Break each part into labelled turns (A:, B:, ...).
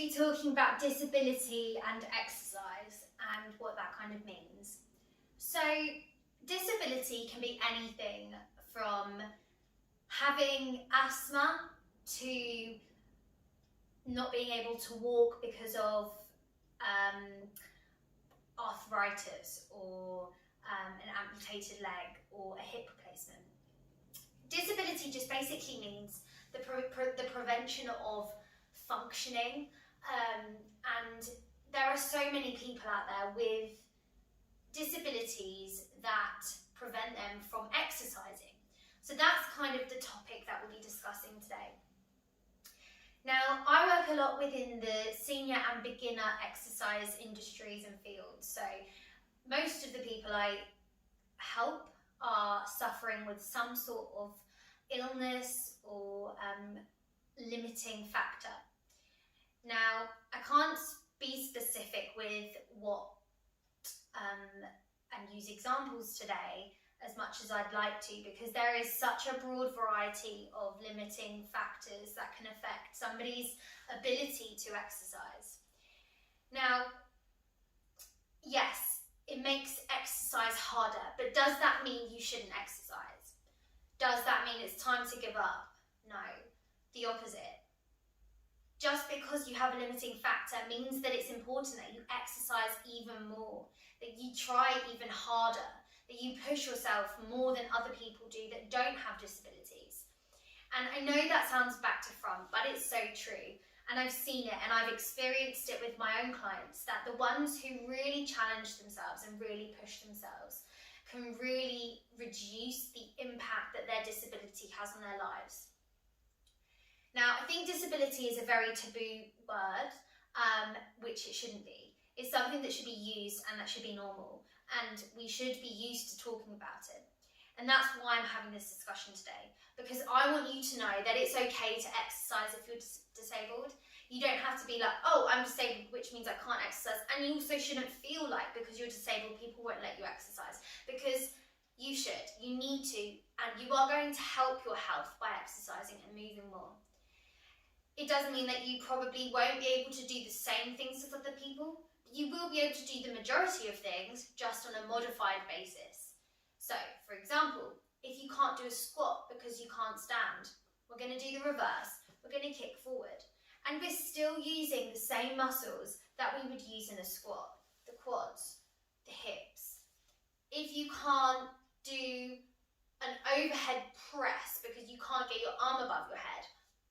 A: be talking about disability and exercise and what that kind of means. So disability can be anything from having asthma to not being able to walk because of arthritis or an amputated leg or a hip replacement. Disability just basically means the prevention of functioning, and there are so many people out there with disabilities that prevent them from exercising. So that's kind of the topic that we'll be discussing today. Now, I work a lot within the senior and beginner exercise industries and fields. So most of the people I help are suffering with some sort of illness or limiting factor. Now, I can't be specific with what and use examples today as much as I'd like to, because there is such a broad variety of limiting factors that can affect somebody's ability to exercise. Now, yes, it makes exercise harder, but does that mean you shouldn't exercise? Does that mean it's time to give up? No, the opposite. Just because you have a limiting factor means that it's important that you exercise even more, that you try even harder, that you push yourself more than other people do that don't have disabilities. And I know that sounds back to front, but it's so true. And I've seen it and I've experienced it with my own clients, that the ones who really challenge themselves and really push themselves can really reduce the impact that their disability has on their lives. Now, I think disability is a very taboo word, which it shouldn't be. It's something that should be used and that should be normal, and we should be used to talking about it. And that's why I'm having this discussion today, because I want you to know that it's okay to exercise if you're disabled. You don't have to be like, oh, I'm disabled, which means I can't exercise. And you also shouldn't feel like because you're disabled, people won't let you exercise, because you should, you need to, and you are going to help your health by exercising and moving more. It doesn't mean that you probably won't be able to do the same things as other people. You will be able to do the majority of things just on a modified basis. So, for example, if you can't do a squat because you can't stand, we're going to do the reverse. We're going to kick forward. And we're still using the same muscles that we would use in a squat. The quads, the hips. If you can't do an overhead press because you can't get your arm above your head,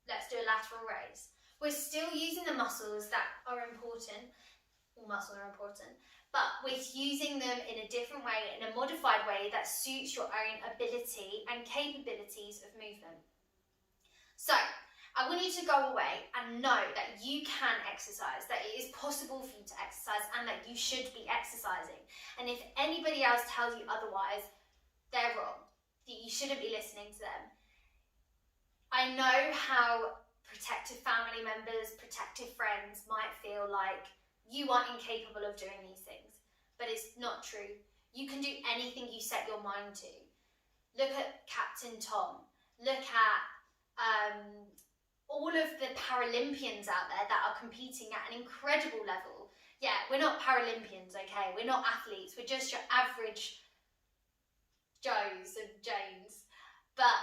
A: let's do a lateral raise. We're still using the muscles that are important. All muscles are important, but we're using them in a different way, in a modified way that suits your own ability and capabilities of movement. So, I want you to go away and know that you can exercise, that it is possible for you to exercise and that you should be exercising. And if anybody else tells you otherwise, they're wrong. You shouldn't be listening to them. I know how protective family members, protective friends might feel like you are incapable of doing these things, but it's not true. You can do anything you set your mind to. Look at Captain Tom. Look at all of the Paralympians out there that are competing at an incredible level. Yeah, we're not Paralympians, okay? We're not athletes. We're just your average Joes and Janes. But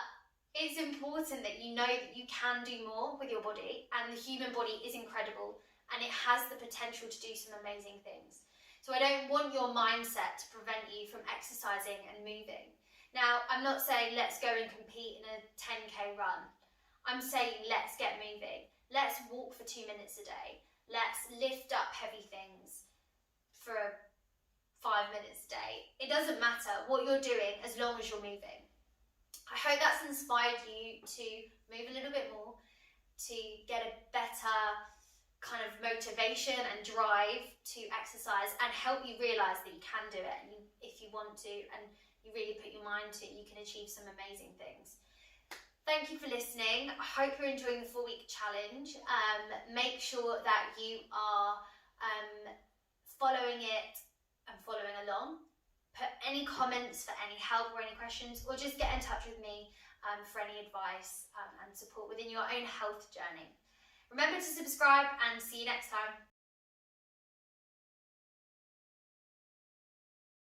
A: it's important that you know that you can do more with your body, and the human body is incredible. And it has the potential to do some amazing things. So I don't want your mindset to prevent you from exercising and moving. Now, I'm not saying let's go and compete in a 10K run. I'm saying let's get moving. Let's walk for 2 minutes a day. Let's lift up heavy things for 5 minutes a day. It doesn't matter what you're doing as long as you're moving. I hope that's inspired you to move a little bit more, to get a better kind of motivation and drive to exercise, and help you realise that you can do it, and if you want to and you really put your mind to it, you can achieve some amazing things. Thank you for listening. I hope you're enjoying the 4-week challenge. Make sure that you are following it and following along. Put any comments for any help or any questions, or just get in touch with me for any advice and support within your own health journey. Remember to subscribe and see you next time.